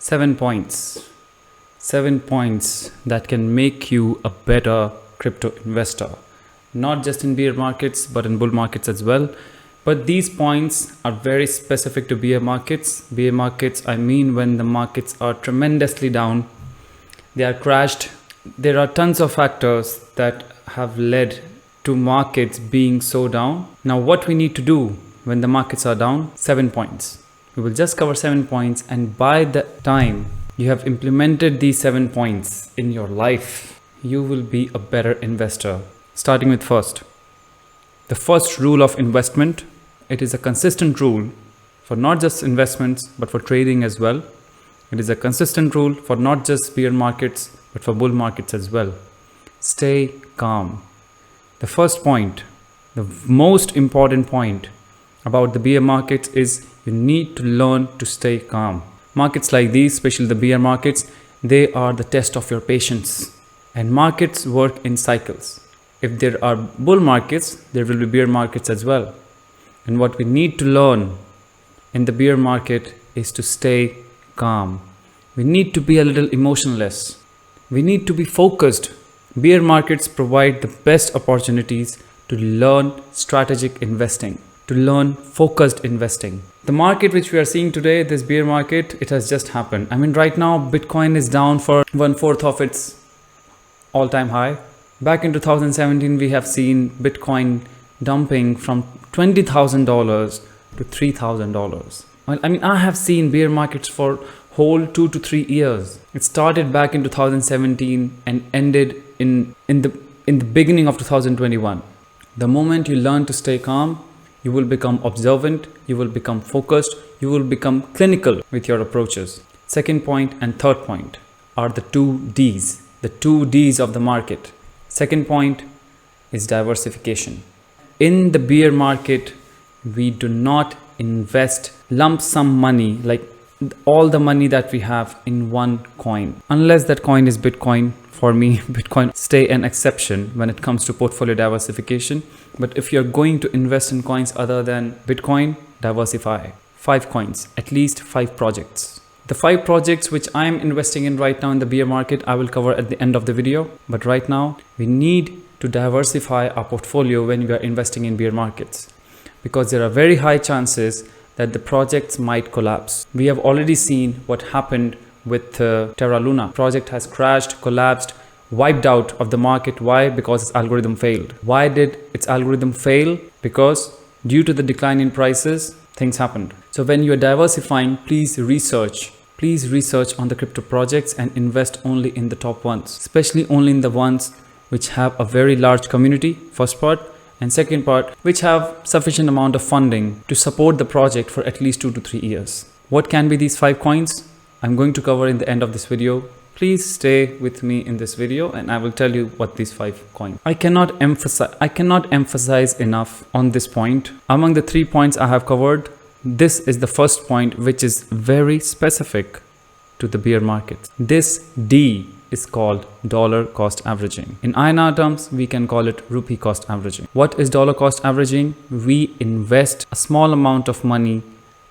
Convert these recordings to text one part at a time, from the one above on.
7 points. 7 points that can make you a better crypto investor. Not just in bear markets, but in bull markets as well. But these points are very specific to bear markets. Bear markets, I mean when the markets are tremendously down, they are crashed. There are tons of factors that have led to markets being so down. Now what we need to do when the markets are down? 7 points. We will just cover 7 points, and by the time you have implemented these 7 points in your life, you will be a better investor. Starting with the first rule of investment. It is a consistent rule for not just investments, but for trading as well. It is a consistent rule for not just bear markets, but for bull markets as well. Stay calm. The first point, the most important point about the bear markets is you need to learn to stay calm. Markets like these, especially the bear markets, they are the test of your patience. And markets work in cycles. If there are bull markets, there will be bear markets as well. And what we need to learn in the bear market is to stay calm. We need to be a little emotionless. We need to be focused. Bear markets provide the best opportunities to learn strategic investing, to learn focused investing. The market which we are seeing today, this bear market, it has just happened. I mean, right now, Bitcoin is down for 1/4 of its all-time high. Back in 2017, we have seen Bitcoin dumping from $20,000 to $3,000. Well, I mean, I have seen bear markets for whole 2 to 3 years. It started back in 2017 and ended in the beginning of 2021. The moment you learn to stay calm, you will become observant, you will become focused, you will become clinical with your approaches. Second point and third point are the 2 Ds of the market. Second point is diversification. In the bear market, we do not invest lump sum money, like all the money that we have in one coin. Unless that coin is Bitcoin. For me, Bitcoin stay an exception when it comes to portfolio diversification. But if you're going to invest in coins other than Bitcoin, diversify. 5 coins, at least 5 projects. The 5 projects which I am investing in right now in the bear market, I will cover at the end of the video. But right now, we need to diversify our portfolio when we are investing in bear markets, because there are very high chances that the projects might collapse. We have already seen what happened with Terra Luna. Project has crashed, collapsed, wiped out of the market. Why? Because its algorithm failed. Why did its algorithm fail? Because due to the decline in prices, things happened. So when you are diversifying, please research on the crypto projects and invest only in the top ones, especially only in the ones which have a very large community, first part, and second part, which have sufficient amount of funding to support the project for at least 2 to 3 years. What can be these 5 coins? I'm going to cover in the end of this video. Please stay with me in this video and I will tell you what these 5 coins. I cannot emphasize enough on this point. Among the 3 points I have covered, this is the first point which is very specific to the bear market. This D is called dollar cost averaging. In INR terms, we can call it rupee cost averaging. What is dollar cost averaging? We invest a small amount of money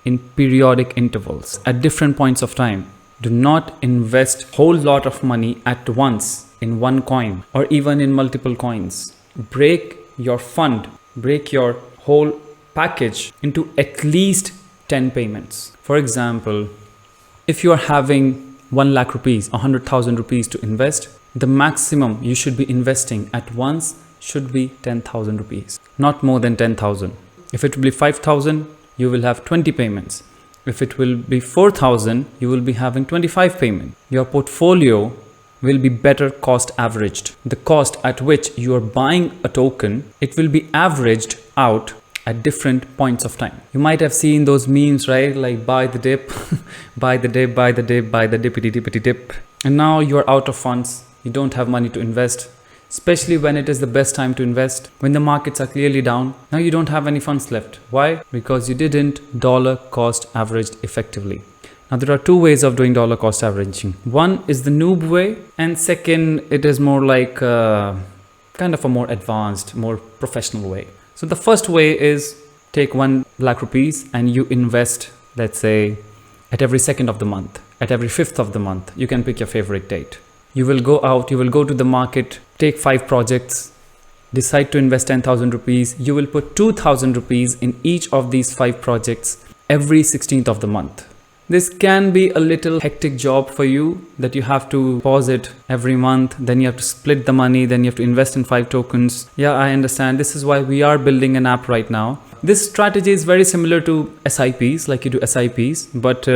in periodic intervals at different points of time. Do not invest a whole lot of money at once in one coin or even in multiple coins. Break your fund, break your whole package into at least 10 payments. For example, if you are having 1 lakh rupees, 100,000 rupees to invest, the maximum you should be investing at once should be 10,000 rupees, not more than 10,000. If it will be 5,000, you will have 20 payments. If it will be 4,000, you will be having 25 payments. Your portfolio will be better cost averaged. The cost at which you are buying a token, it will be averaged out at different points of time. You might have seen those memes, right? Like buy the dip, buy the dip, buy the dip, buy the dippity dippity dip. And now you're out of funds. You don't have money to invest, especially when it is the best time to invest, when the markets are clearly down. Now you don't have any funds left. Why? Because you didn't dollar cost averaged effectively. Now there are 2 ways of doing dollar cost averaging. One is the noob way, and second, it is more like kind of a more advanced, more professional way. So the first way is take 1 lakh rupees and you invest, let's say, at every second of the month. at every 5th of the month. You can pick your favorite date. You will go out, you will go to the market, take 5 projects, decide to invest 10,000 rupees. You will put 2,000 rupees in each of these 5 projects every 16th of the month. This can be a little hectic job for you, that you have to pause it every month, then you have to split the money, then you have to invest in 5 tokens. Yeah, I understand. This is why we are building an app right now. This strategy is very similar to SIPs, like you do SIPs, but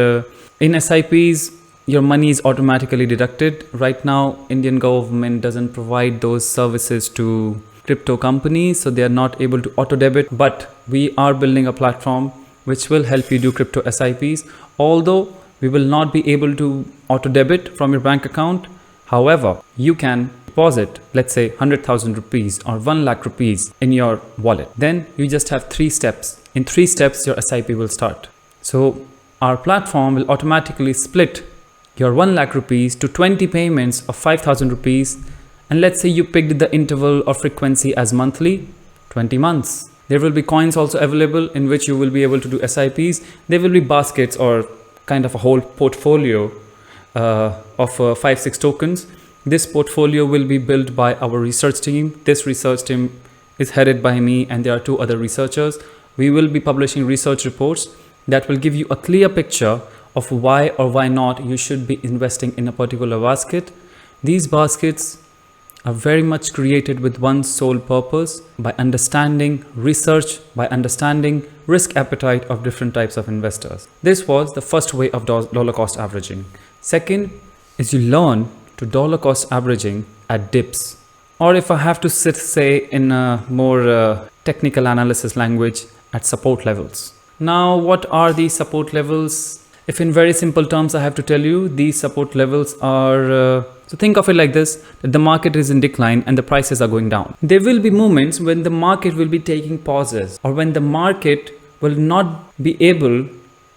in SIPs, your money is automatically deducted. Right now, Indian government doesn't provide those services to crypto companies, so they are not able to auto debit, but we are building a platform which will help you do crypto SIPs. Although we will not be able to auto debit from your bank account, however, you can deposit, let's say 100,000 rupees or 1 lakh rupees in your wallet. Then you just have 3 steps. In 3 steps, your SIP will start. So our platform will automatically split your 1 lakh rupees to 20 payments of 5,000 rupees. And let's say you picked the interval or frequency as monthly, 20 months. There will be coins also available in which you will be able to do SIPs. There will be baskets or kind of a whole portfolio of 5-6 tokens. This portfolio will be built by our research team. This research team is headed by me, and there are 2 other researchers. We will be publishing research reports that will give you a clear picture of why or why not you should be investing in a particular basket. These baskets are very much created with one sole purpose: by understanding research, by understanding risk appetite of different types of investors. This was the first way of dollar cost averaging. Second is you learn to dollar cost averaging at dips, or if I have to say in a more technical analysis language, at support levels. Now, what are these support levels? If in very simple terms I have to tell you, these support levels are so think of it like this, that the market is in decline and the prices are going down. There will be moments when the market will be taking pauses, or when the market will not be able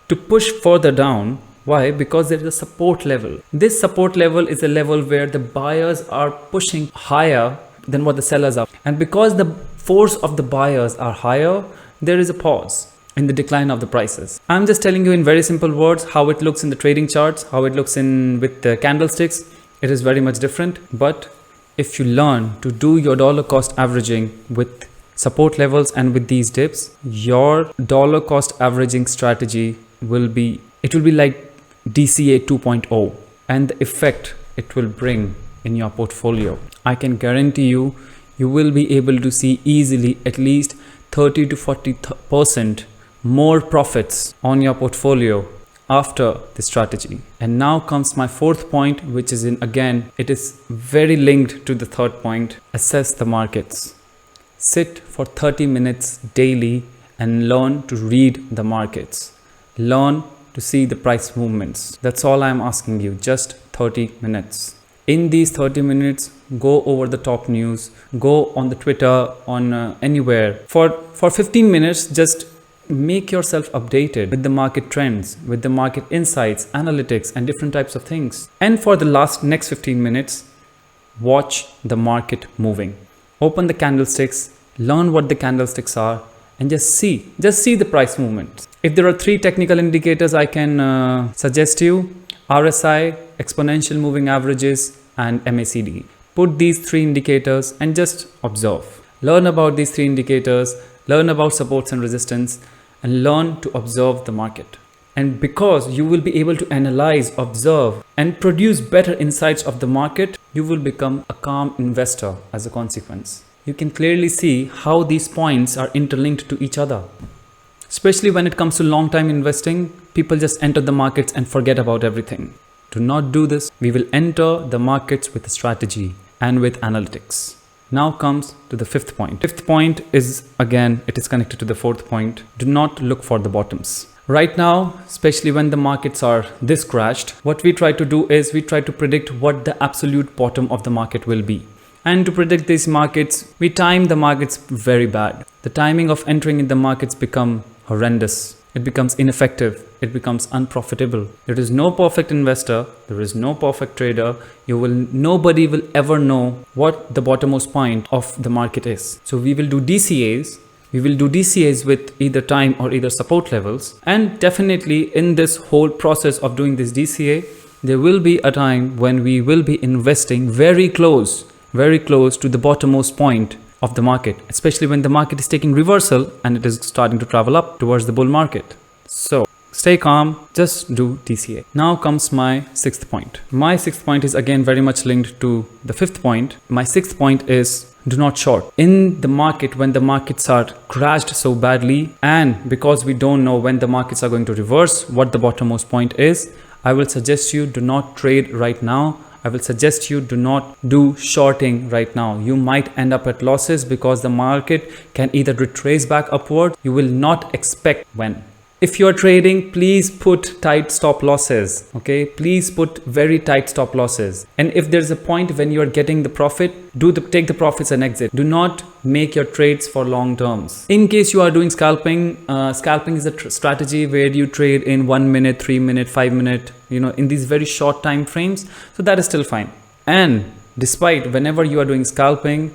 to push further down. Why? Because there is a support level. This support level is a level where the buyers are pushing higher than what the sellers are. And because the force of the buyers are higher, there is a pause in the decline of the prices. I'm just telling you in very simple words how it looks in the trading charts, how it looks with the candlesticks. It is very much different. But if you learn to do your dollar cost averaging with support levels and with these dips, your dollar cost averaging strategy will be like DCA 2.0, and the effect it will bring in your portfolio, I can guarantee you, you will be able to see easily at least 30 to 40% more profits on your portfolio after the strategy. And now comes my 4th point, which is it is very linked to the 3rd point: assess the markets. Sit for 30 minutes daily and learn to read the markets. Learn to see the price movements. That's all I'm asking you, just 30 minutes. In these 30 minutes, go over the top news, go on the Twitter, on anywhere. For 15 minutes, just make yourself updated with the market trends, with the market insights, analytics, and different types of things. And for the next 15 minutes, watch the market moving. Open the candlesticks, learn what the candlesticks are, and just see the price movement. If there are 3 technical indicators I can suggest you: RSI, exponential moving averages, and MACD. Put these 3 indicators and just observe. Learn about these 3 indicators, learn about supports and resistance, and learn to observe the market. And because you will be able to analyze, observe, and produce better insights of the market, you will become a calm investor as a consequence. You can clearly see how these points are interlinked to each other. Especially when it comes to long-time investing, people just enter the markets and forget about everything. Do not do this. We will enter the markets with a strategy and with analytics. Now comes to the 5th point. 5th point is, again, it is connected to the 4th point. Do not look for the bottoms. Right now, especially when the markets are this crashed, what we try to do is we try to predict what the absolute bottom of the market will be. And to predict these markets, we time the markets very bad. The timing of entering in the markets become horrendous. It becomes ineffective. It becomes unprofitable. There is no perfect investor. There is no perfect trader. Nobody will ever know what the bottommost point of the market is. So we will do DCAs We will do DCAs with either time or either support levels. And definitely in this whole process of doing this DCA, there will be a time when we will be investing very close to the bottommost point of the market, especially when the market is taking reversal and it is starting to travel up towards the bull market. So stay calm, just do DCA. Now comes my sixth point. My sixth point is again very much linked to the fifth point. My sixth point is do not short. In the market, when the markets are crashed so badly, and because we don't know when the markets are going to reverse, what the bottommost point is, I will suggest you do not trade right now. I will suggest you do not do shorting right now. You might end up at losses because the market can either retrace back upward. You will not expect when. If you're trading, please put tight stop losses. Okay, please put very tight stop losses. And if there's a point when you're getting the profit, take the profits and exit. Do not make your trades for long terms. In case you are doing scalping, scalping is a strategy where you trade in 1 minute, 3 minute, 5 minute, in these very short time frames. So that is still fine. And despite whenever you are doing scalping,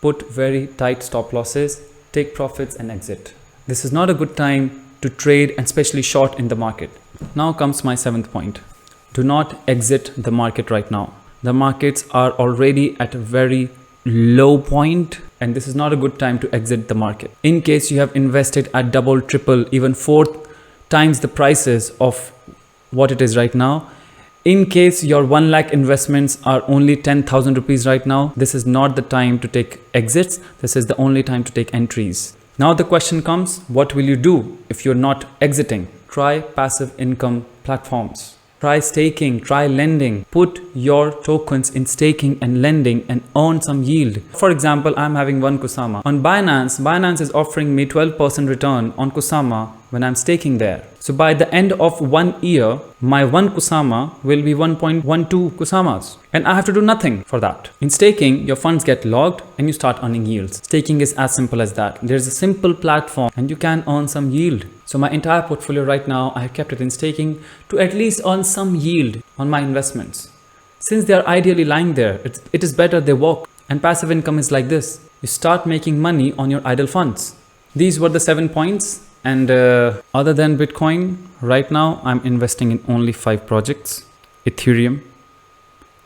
put very tight stop losses, take profits and exit. This is not a good time to trade, and especially short in the market. Now comes my seventh point. Do not exit the market right now. The markets are already at a very low point, and this is not a good time to exit the market. In case you have invested at double, triple, even 4 times the prices of what it is right now, in case your 1 lakh investments are only 10,000 rupees right now, this is not the time to take exits. This is the only time to take entries. Now the question comes, what will you do if you're not exiting? Try passive income platforms. Try staking, try lending. Put your tokens in staking and lending and earn some yield. For example, I'm having 1 Kusama. On Binance is offering me 12% return on Kusama when I'm staking there. So by the end of 1 year, my 1 Kusama will be 1.12 Kusamas. And I have to do nothing for that. In staking, your funds get logged and you start earning yields. Staking is as simple as that. There's a simple platform and you can earn some yield. So my entire portfolio right now, I have kept it in staking to at least earn some yield on my investments. Since they are ideally lying there, it is better they work. And passive income is like this. You start making money on your idle funds. These were the 7 points. And other than Bitcoin, right now I'm investing in only 5 projects: Ethereum,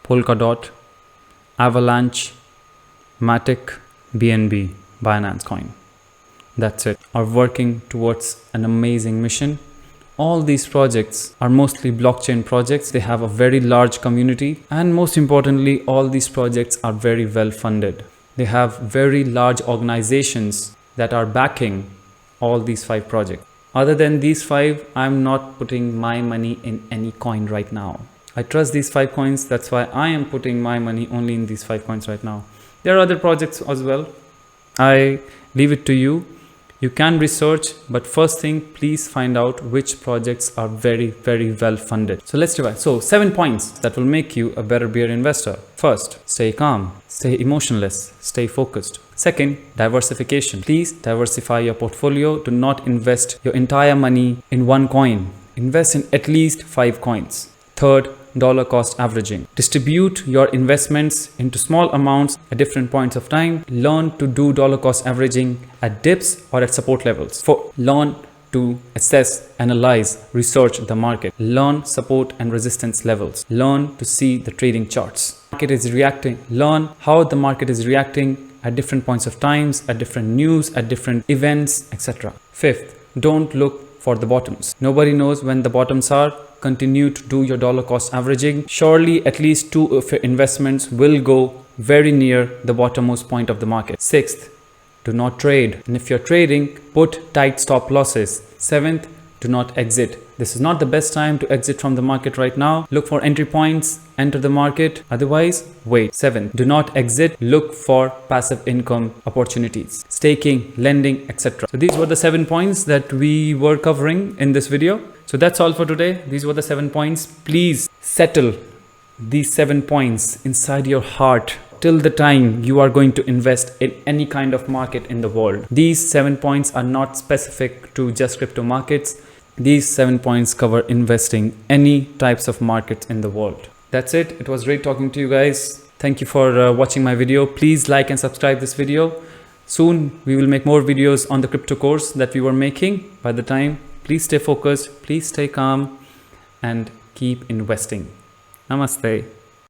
Polkadot, Avalanche, Matic, BNB, Binance Coin. That's it. Are working towards an amazing mission. All these projects are mostly blockchain projects. They have a very large community, and most importantly, all these projects are very well funded. They have very large organizations that are backing all these 5 projects. Other than these 5, I'm not putting my money in any coin right now. I trust these 5 coins. That's why I am putting my money only in these 5 coins right now. There are other projects as well. I leave it to you. You can research, but first thing, please find out which projects are very, very well funded. So let's revise. So 7 points that will make you a better bear investor. First, stay calm, stay emotionless, stay focused. Second, diversification. Please diversify your portfolio. Do not invest your entire money in 1 coin. Invest in at least 5 coins. Third, dollar cost averaging. Distribute your investments into small amounts at different points of time. Learn to do dollar cost averaging at dips or at support levels. Learn to assess, analyze, research the market. Learn support and resistance levels. Learn to see the trading charts. Market is reacting. Learn how the market is reacting at different points of times, at different news, at different events, etc. Fifth, don't look for the bottoms. Nobody knows when the bottoms are. Continue to do your dollar cost averaging. Surely at least 2 of your investments will go very near the bottommost point of the market. Sixth, do not trade. And if you're trading, put tight stop losses. Seventh, do not exit. This is not the best time to exit from the market right now. Look for entry points, enter the market. Otherwise, wait. 7. Do not exit. Look for passive income opportunities, staking, lending, etc. So these were the 7 points that we were covering in this video. So that's all for today. These were the 7 points. Please settle these 7 points inside your heart till the time you are going to invest in any kind of market in the world. These 7 points are not specific to just crypto markets. These 7 points cover investing any types of markets in the world. That's it. It was great talking to you guys. Thank you for watching my video. Please like and subscribe this video. Soon we will make more videos on the crypto course that we were making. By the time, please stay focused, please stay calm, and keep investing. Namaste.